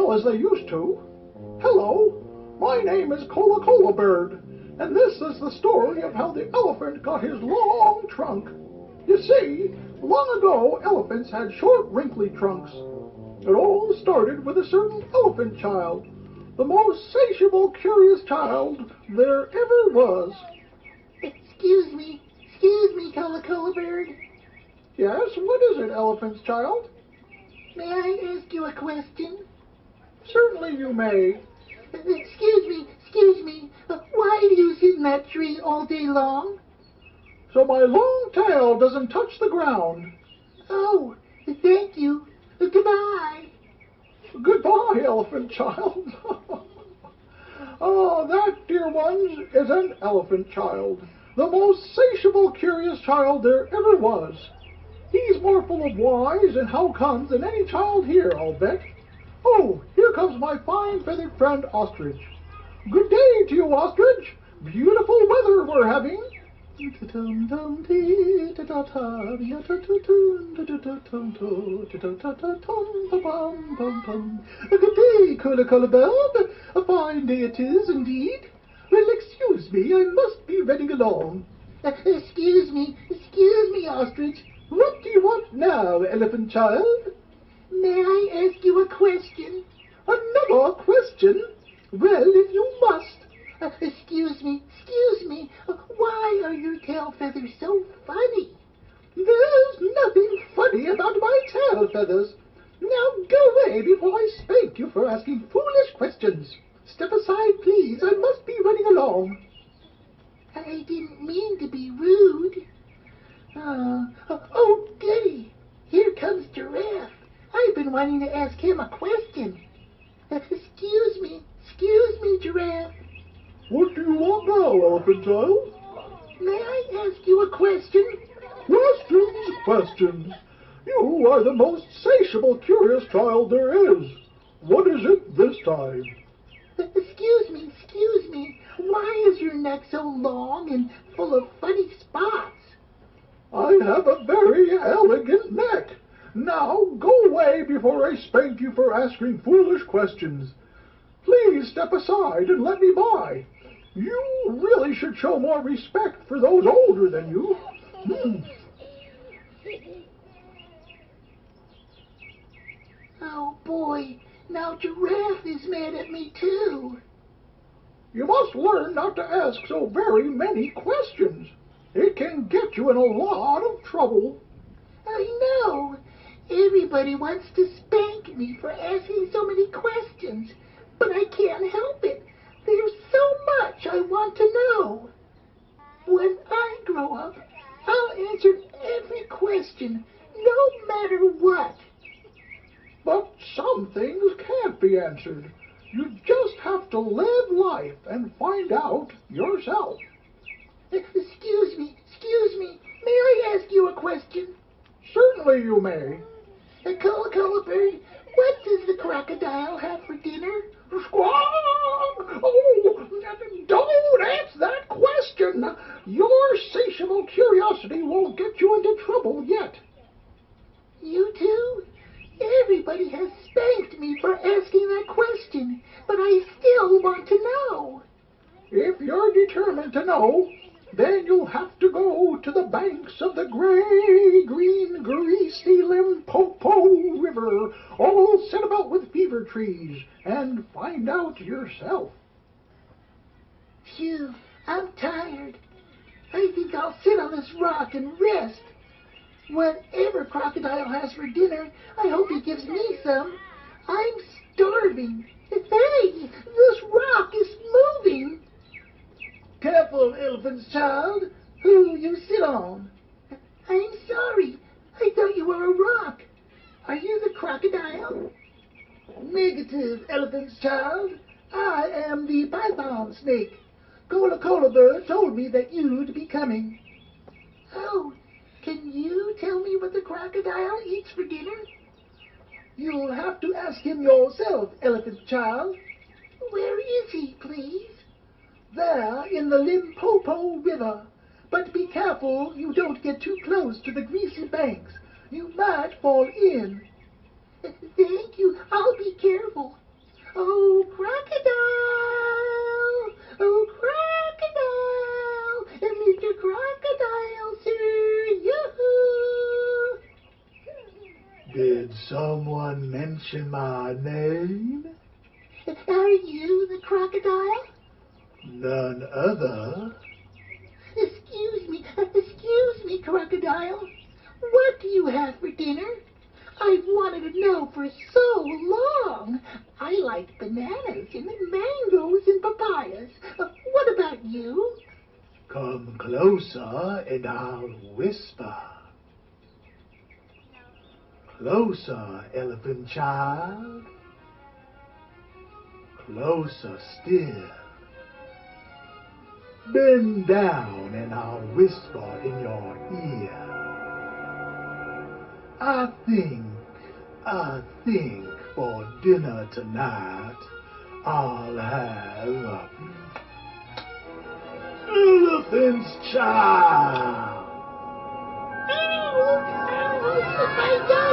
well as they used to. Hello, my name is Cola Bird, and this is the story of how the elephant got his long trunk. You see, long ago elephants had short, wrinkly trunks. It all started with a certain elephant child, the most satiable, curious child there ever was. Excuse me, Cola Bird. Yes, what is it, elephant's child? May I ask you a question? Certainly you may. Excuse me. Why do you sit in that tree all day long? So my long tail doesn't touch the ground. Oh, thank you. Goodbye. Goodbye, elephant child. Oh, that, dear ones, is an elephant child. The most satiable, curious child there ever was. He's more full of whys and how-comes than any child here, I'll bet. Oh, here comes my fine feathered friend Ostrich. Good day to you, Ostrich. Beautiful weather we're having. Good day, Cola Bird. A fine day it is, indeed. Well, excuse me, I must be running along. Excuse me, Ostrich. What do you want now, elephant child? May I ask you a question? Another question? Well, if you must. Excuse me. Why are your tail feathers so funny? There's nothing funny about my tail feathers. Now go away before I spank you for asking foolish questions. Step aside, please. I must be running along. I didn't mean to be rude. Oh, goody. Here comes Giraffe. I've been wanting to ask him a question. Excuse me, Giraffe. What do you want now, elephant child? May I ask you a question? Questions. You are the most satiable, curious child there is. What is it this time? Excuse me. Why is your neck so long and full of funny spots? I have a very elegant neck. Now go away before I spank you for asking foolish questions. Please step aside and let me by. You really should show more respect for those older than you. Oh boy, now Giraffe is mad at me too. You must learn not to ask so very many questions. It can get you in a lot of trouble. I know. Everybody wants to spank me for asking so many questions, but I can't help it. There's so much I want to know. When I grow up, I'll answer every question, no matter what. But some things can't be answered. You just have to live life and find out yourself. Excuse me. May I ask you a question? Certainly you may. Cola Bird, what does the crocodile have for dinner? Squawk! Oh, don't ask that question. Your insatiable curiosity will get you into trouble yet. You too? Everybody has spanked me for asking that question, but I still want to know. If you're determined to know, then you'll have to go to the banks of the gray, green, greasy Limpopo River, all set about with fever trees, and find out yourself. Phew, I'm tired. I think I'll sit on this rock and rest. Whatever Crocodile has for dinner, I hope he gives me some. I'm starving. Hey, this rock is moving. Careful, elephant's child. Who you sit on? I'm sorry. I thought you were a rock. Are you the crocodile? Negative, elephant's child. I am the python snake. Cola Bird told me that you'd be coming. Oh, can you tell me what the crocodile eats for dinner? You'll have to ask him yourself, elephant child. Where is he, please? There, in the Limpopo River. But be careful you don't get too close to the greasy banks. You might fall in. Thank you. I'll be careful. Oh, crocodile! Oh, crocodile! Mr. Crocodile, sir! Yoo-hoo! Did someone mention my name? Are you the crocodile? None other. Excuse me, crocodile. What do you have for dinner? I've wanted to know for so long. I like bananas and mangoes and papayas. What about you? Come closer and I'll whisper. Closer, elephant child. Closer still. Bend down and I'll whisper in your ear. I think for dinner tonight I'll have elephant's child. Oh my God!